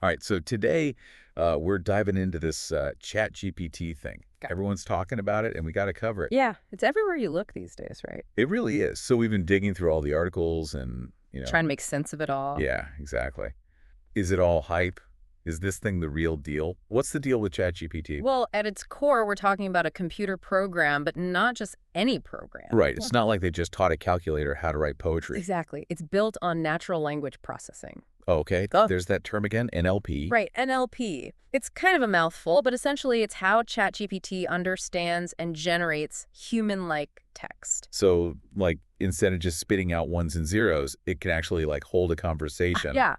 All right, so today we're diving into this ChatGPT thing. Got Everyone's talking about it, and we got to cover it. Yeah, it's everywhere you look these days, right? It really is. So we've been digging through all the articles and. Trying to make sense of it all. Yeah, exactly. Is it all hype? Is this thing the real deal? What's the deal with ChatGPT? Well, at its core, we're talking about a computer program, but not just any program. Right, it's not like they just taught a calculator how to write poetry. Exactly. It's built on natural language processing. Oh, okay, Oh. there's that term again, NLP. Right, NLP. It's kind of a mouthful, but essentially it's how ChatGPT understands and generates human-like text. So, like, instead of just spitting out ones and zeros, it can actually, like, hold a conversation. Yeah.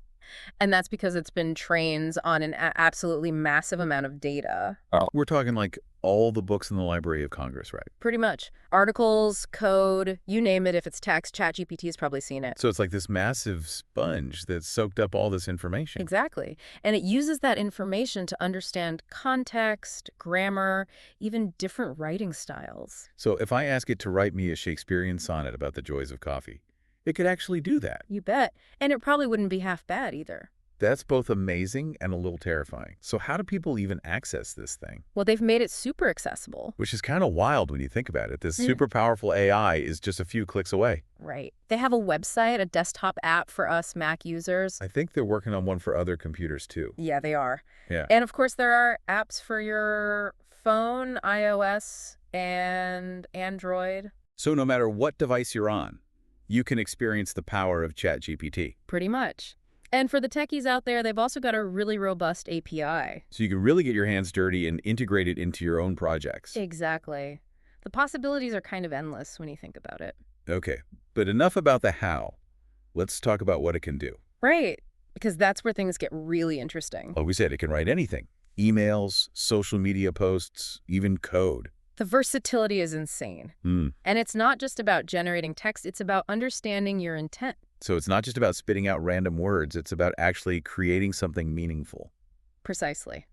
And that's because it's been trained on an absolutely massive amount of data. Oh. We're talking, like, all the books in the Library of Congress, right? Pretty much. Articles, code, you name it. If it's text, ChatGPT has probably seen it. So it's like this massive sponge that soaked up all this information. Exactly. And it uses that information to understand context, grammar, even different writing styles. So if I ask it to write me a Shakespearean sonnet about the joys of coffee, it could actually do that. You bet. And it probably wouldn't be half bad either. That's both amazing and a little terrifying. So how do people even access this thing? Well, they've made it super accessible. Which is kind of wild when you think about it. This super powerful AI is just a few clicks away. Right. They have a website, a desktop app for us Mac users. I think they're working on one for other computers too. Yeah, they are. Yeah. And of course, there are apps for your phone, iOS, and Android. So no matter what device you're on, you can experience the power of ChatGPT. Pretty much. And for the techies out there, they've also got a really robust API. So you can really get your hands dirty and integrate it into your own projects. Exactly. The possibilities are kind of endless when you think about it. Okay, but enough about the how. Let's talk about what it can do. Right, because that's where things get really interesting. Like we said, it can write anything. Emails, social media posts, even code. The versatility is insane. And it's not just about generating text, it's about understanding your intent. So it's not just about spitting out random words, it's about actually creating something meaningful. Precisely.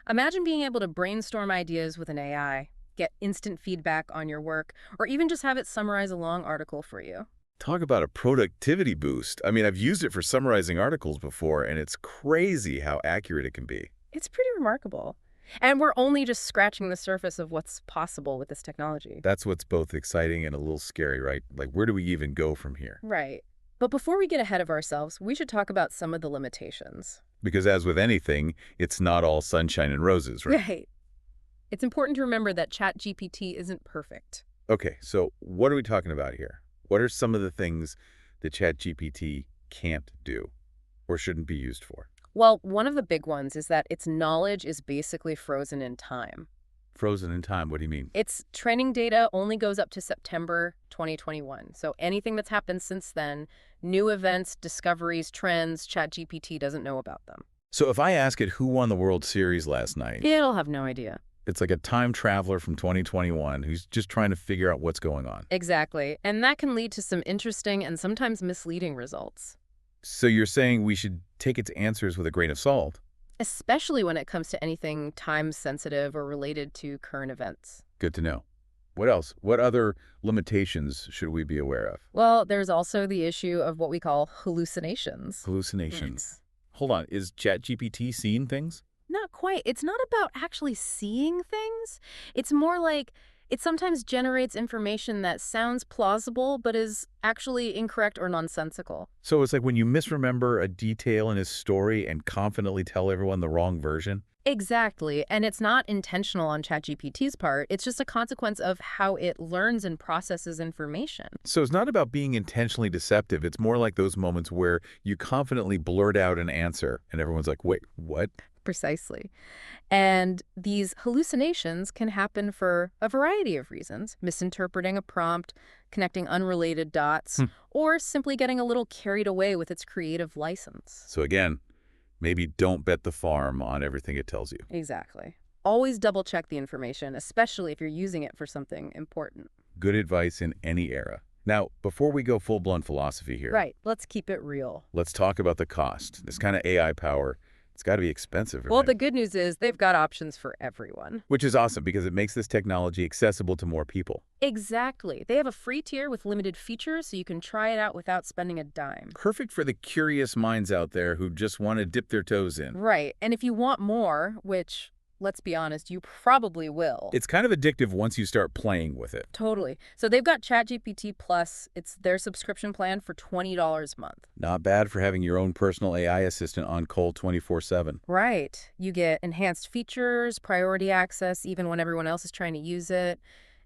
Imagine being able to brainstorm ideas with an AI, get instant feedback on your work, or even just have it summarize a long article for you. Talk about a productivity boost. I mean, I've used it for summarizing articles before, and it's crazy how accurate it can be. It's pretty remarkable. And we're only just scratching the surface of what's possible with this technology. That's what's both exciting and a little scary, right? Like, where do we even go from here? Right. But before we get ahead of ourselves, we should talk about some of the limitations. Because as with anything, it's not all sunshine and roses, right? Right. It's important to remember that ChatGPT isn't perfect. Okay, so what are we talking about here? What are some of the things that ChatGPT can't do or shouldn't be used for? Well, one of the big ones is that its knowledge is basically frozen in time. Frozen in time, what do you mean? Its training data only goes up to September 2021. So anything that's happened since then, new events, discoveries, trends, ChatGPT doesn't know about them. So if I ask it who won the World Series last night, It'll have no idea. it's like a time traveler from 2021 who's just trying to figure out what's going on. Exactly. And that can lead to some interesting and sometimes misleading results. So you're saying we should take its answers with a grain of salt? Especially when it comes to anything time-sensitive or related to current events. Good to know. What else? What other limitations should we be aware of? Well, there's also the issue of what we call hallucinations. Hallucinations. Hold on, is ChatGPT seeing things? Not quite. It's not about actually seeing things. It's more like it sometimes generates information that sounds plausible but is actually incorrect or nonsensical. So it's like when you misremember a detail in his story and confidently tell everyone the wrong version? Exactly. And it's not intentional on ChatGPT's part. It's just a consequence of how it learns and processes information. So it's not about being intentionally deceptive. It's more like those moments where you confidently blurt out an answer and everyone's like, wait, what? Precisely. And these hallucinations can happen for a variety of reasons: misinterpreting a prompt, connecting unrelated dots, or simply getting a little carried away with its creative license. So again, maybe don't bet the farm on everything it tells you. Exactly. Always double check the information, especially if you're using it for something important. Good advice in any era. Now, before we go full-blown philosophy here, Right. Let's keep it real. let's talk about the cost. This kind of AI power It's got to be expensive, Well, right? the good news is they've got options for everyone. Which is awesome because it makes this technology accessible to more people. Exactly. They have a free tier with limited features so you can try it out without spending a dime. Perfect for the curious minds out there who just want to dip their toes in. Right. And if you want more, which, let's be honest, you probably will. It's kind of addictive once you start playing with it. Totally. So they've got ChatGPT Plus. It's their subscription plan for $20 a month. Not bad for having your own personal AI assistant on call 24/7. Right. You get enhanced features, priority access, even when everyone else is trying to use it,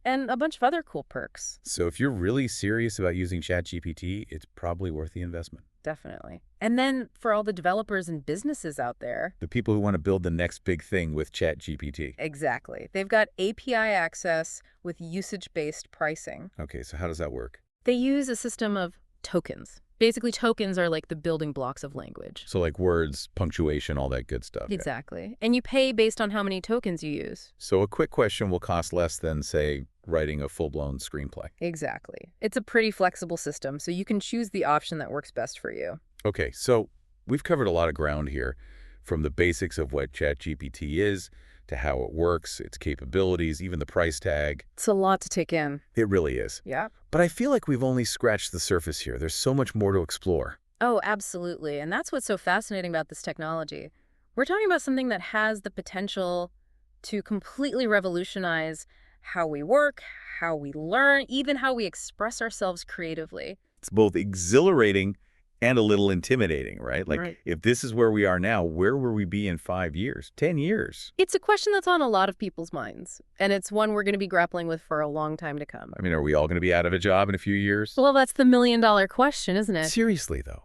and a bunch of other cool perks. So if you're really serious about using ChatGPT, it's probably worth the investment. Definitely. And then for all the developers and businesses out there, The people who want to build the next big thing with ChatGPT. exactly. They've got API access with usage-based pricing. Okay, so how does that work? They use a system of tokens. Basically, tokens are like the building blocks of language. So like words, punctuation, all that good stuff. Yeah. Exactly. And you pay based on how many tokens you use. So a quick question will cost less than, say, writing a full-blown screenplay. Exactly. It's a pretty flexible system, so you can choose the option that works best for you. Okay, so we've covered a lot of ground here, from the basics of what ChatGPT is to how it works, its capabilities, even the price tag. It's a lot to take in. It really is. Yeah. But I feel like we've only scratched the surface here. There's so much more to explore. Oh, absolutely. And that's what's so fascinating about this technology. We're talking about something that has the potential to completely revolutionize how we work, how we learn, even how we express ourselves creatively. It's both exhilarating and a little intimidating, right? Like, Right. if this is where we are now, where will we be in 5 years, 10 years? It's a question that's on a lot of people's minds, and it's one we're going to be grappling with for a long time to come. I mean, are we all going to be out of a job in a few years? Well, that's the million-dollar question, isn't it? Seriously, though,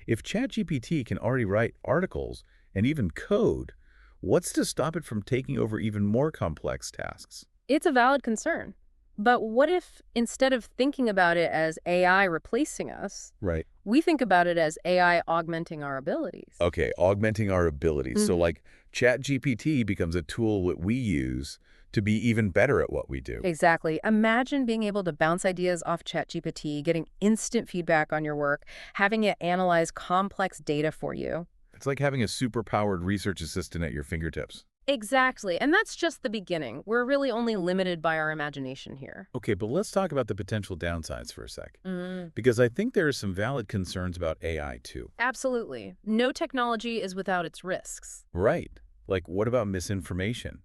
if ChatGPT can already write articles and even code, what's to stop it from taking over even more complex tasks? It's a valid concern. But what if, instead of thinking about it as AI replacing us, Right. we think about it as AI augmenting our abilities? Okay, augmenting our abilities. So Mhm. like ChatGPT becomes a tool that we use to be even better at what we do. Exactly. Imagine being able to bounce ideas off ChatGPT, getting instant feedback on your work, having it analyze complex data for you. It's like having a super-powered research assistant at your fingertips. Exactly. And that's just the beginning. We're really only limited by our imagination here. Okay, but let's talk about the potential downsides for a sec. Mm. Because I think there are some valid concerns about AI too. Absolutely. No technology is without its risks. Right. Like, what about misinformation?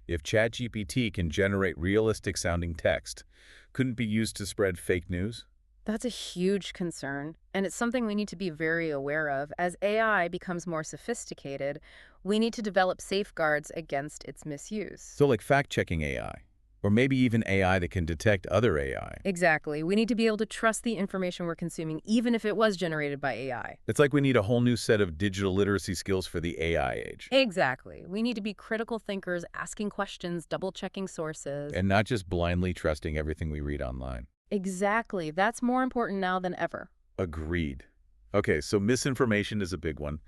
If ChatGPT can generate realistic-sounding text, couldn't it be used to spread fake news? That's a huge concern, and it's something we need to be very aware of. As AI becomes more sophisticated, we need to develop safeguards against its misuse. So like fact-checking AI, or maybe even AI that can detect other AI. Exactly. We need to be able to trust the information we're consuming, even if it was generated by AI. It's like we need a whole new set of digital literacy skills for the AI age. Exactly. We need to be critical thinkers, asking questions, double-checking sources. And not just blindly trusting everything we read online. Exactly. That's more important now than ever. Agreed. Okay, so misinformation is a big one.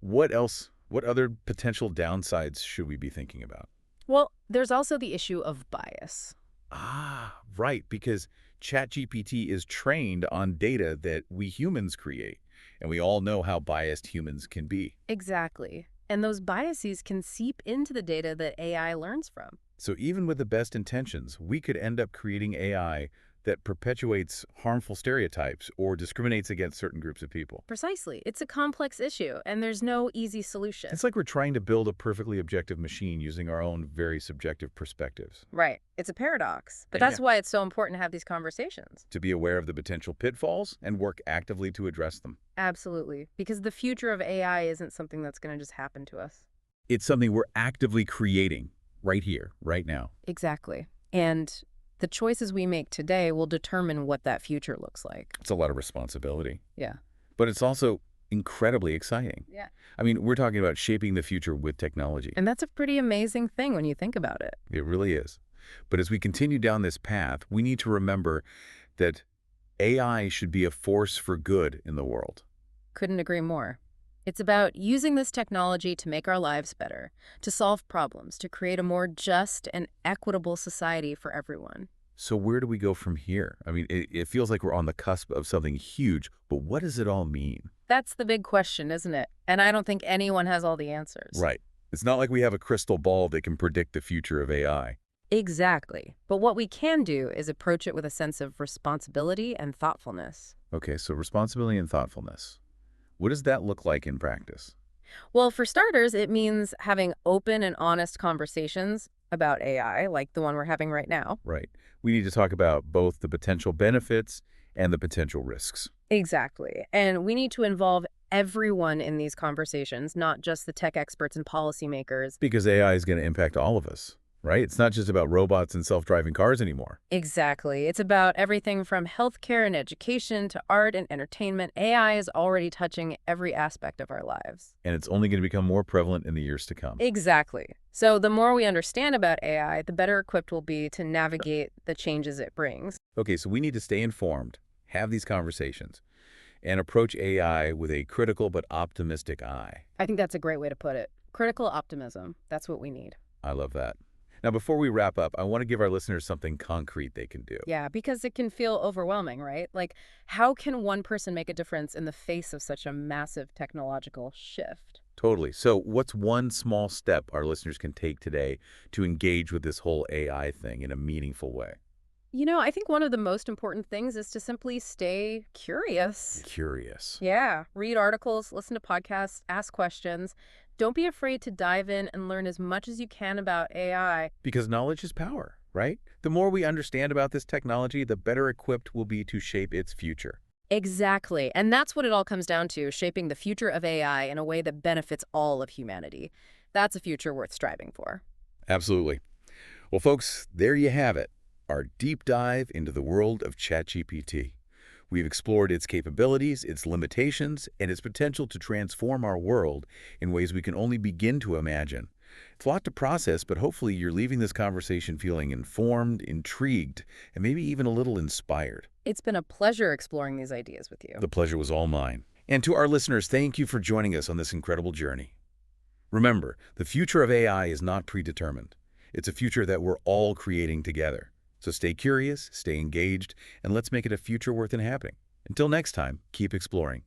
What else? What other potential downsides should we be thinking about? Well, there's also the issue of bias. Ah, right, because ChatGPT is trained on data that we humans create, and we all know how biased humans can be. Exactly. And those biases can seep into the data that AI learns from. So even with the best intentions, we could end up creating AI that perpetuates harmful stereotypes or discriminates against certain groups of people. Precisely. It's a complex issue, and there's no easy solution. It's like we're trying to build a perfectly objective machine using our own very subjective perspectives. Right. It's a paradox. But Yeah. that's why it's so important to have these conversations. To be aware of the potential pitfalls and work actively to address them. Absolutely. Because the future of AI isn't something that's going to just happen to us. It's something we're actively creating right here, right now. Exactly. And the choices we make today will determine what that future looks like. It's a lot of responsibility, Yeah. but it's also incredibly exciting. Yeah. I mean, we're talking about shaping the future with technology. And that's a pretty amazing thing when you think about it. It really is. But as we continue down this path, we need to remember that AI should be a force for good in the world. Couldn't agree more. It's about using this technology to make our lives better, to solve problems, to create a more just and equitable society for everyone. So where do we go from here? I mean, it feels like we're on the cusp of something huge, but what does it all mean? That's the big question, isn't it? And I don't think anyone has all the answers. Right. It's not like we have a crystal ball that can predict the future of AI. Exactly. But what we can do is approach it with a sense of responsibility and thoughtfulness. Okay, so responsibility and thoughtfulness. What does that look like in practice? Well, for starters, it means having open and honest conversations about AI, like the one we're having right now. Right. We need to talk about both the potential benefits and the potential risks. Exactly. And we need to involve everyone in these conversations, not just the tech experts and policymakers. Because AI is going to impact all of us, right? It's not just about robots and self-driving cars anymore. Exactly. It's about everything from healthcare and education to art and entertainment. AI is already touching every aspect of our lives. And it's only going to become more prevalent in the years to come. Exactly. So the more we understand about AI, the better equipped we'll be to navigate the changes it brings. Okay, so we need to stay informed, have these conversations, and approach AI with a critical but optimistic eye. I think that's a great way to put it. Critical optimism. That's what we need. I love that. Now, before we wrap up, I want to give our listeners something concrete they can do. Yeah, because it can feel overwhelming, right? Like, how can one person make a difference in the face of such a massive technological shift? Totally. So what's one small step our listeners can take today to engage with this whole AI thing in a meaningful way? I think one of the most important things is to simply stay curious. Curious. Yeah, read articles, listen to podcasts, ask questions. Don't be afraid to dive in and learn as much as you can about AI. Because knowledge is power, right? The more we understand about this technology, the better equipped we'll be to shape its future. Exactly. And that's what it all comes down to, shaping the future of AI in a way that benefits all of humanity. That's a future worth striving for. Absolutely. Well, folks, there you have it, our deep dive into the world of ChatGPT. We've explored its capabilities, its limitations, and its potential to transform our world in ways we can only begin to imagine. It's a lot to process, but hopefully you're leaving this conversation feeling informed, intrigued, and maybe even a little inspired. It's been a pleasure exploring these ideas with you. The pleasure was all mine. And to our listeners, thank you for joining us on this incredible journey. Remember, the future of AI is not predetermined. It's a future that we're all creating together. So stay curious, stay engaged, and let's make it a future worth inhabiting. Until next time, keep exploring.